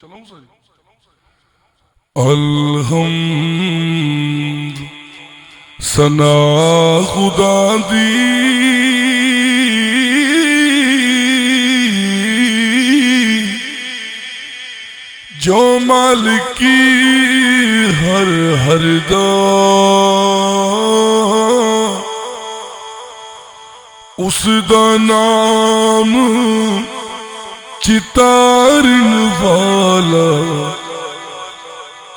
चलाऊं सारी। अल्हम्द सना खुदा दी जो मालिकी हर दा उसदा नाम चितारन वाला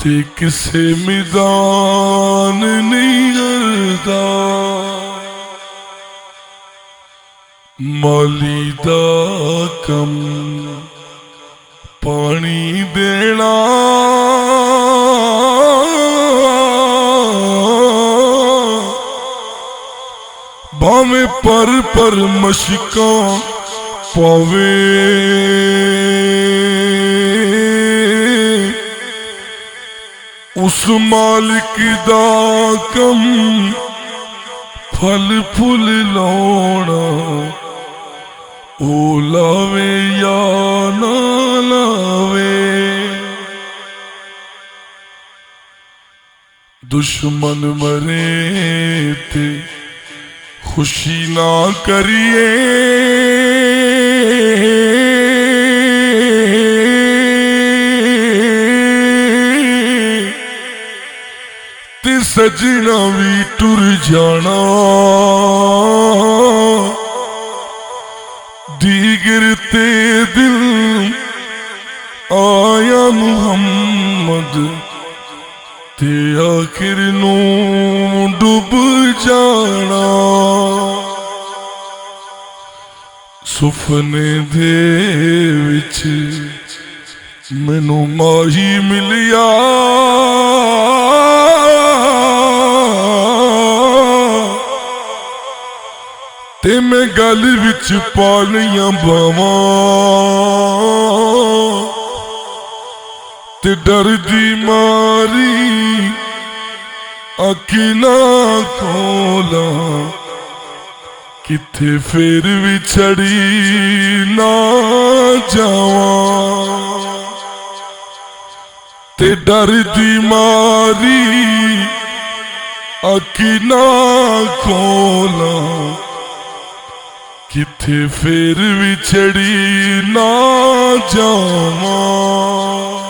ते किसे मैदान नहीं करदा। माली दा कम पानी देना भावे पर मशकां पावे उस मालिक दा कम फल फुल लाना ओ लावे या ना लावे। दुश्मन मरे ते खुशी ना करिए ते सजना भी टुर जाना। दीगर ते दिल आया मुहम्मद ते आखिर नू डूब जाना। सुपने दे विच मैनू माही मिलिया ते मैं गल विच पा लियां बावां ते डर दी मारी अखी ना खोला किथे फिर भी छड़ी ना जावां ते डर दी मारी अखी ना खोला किथे फिर भी छड़ी ना जावां।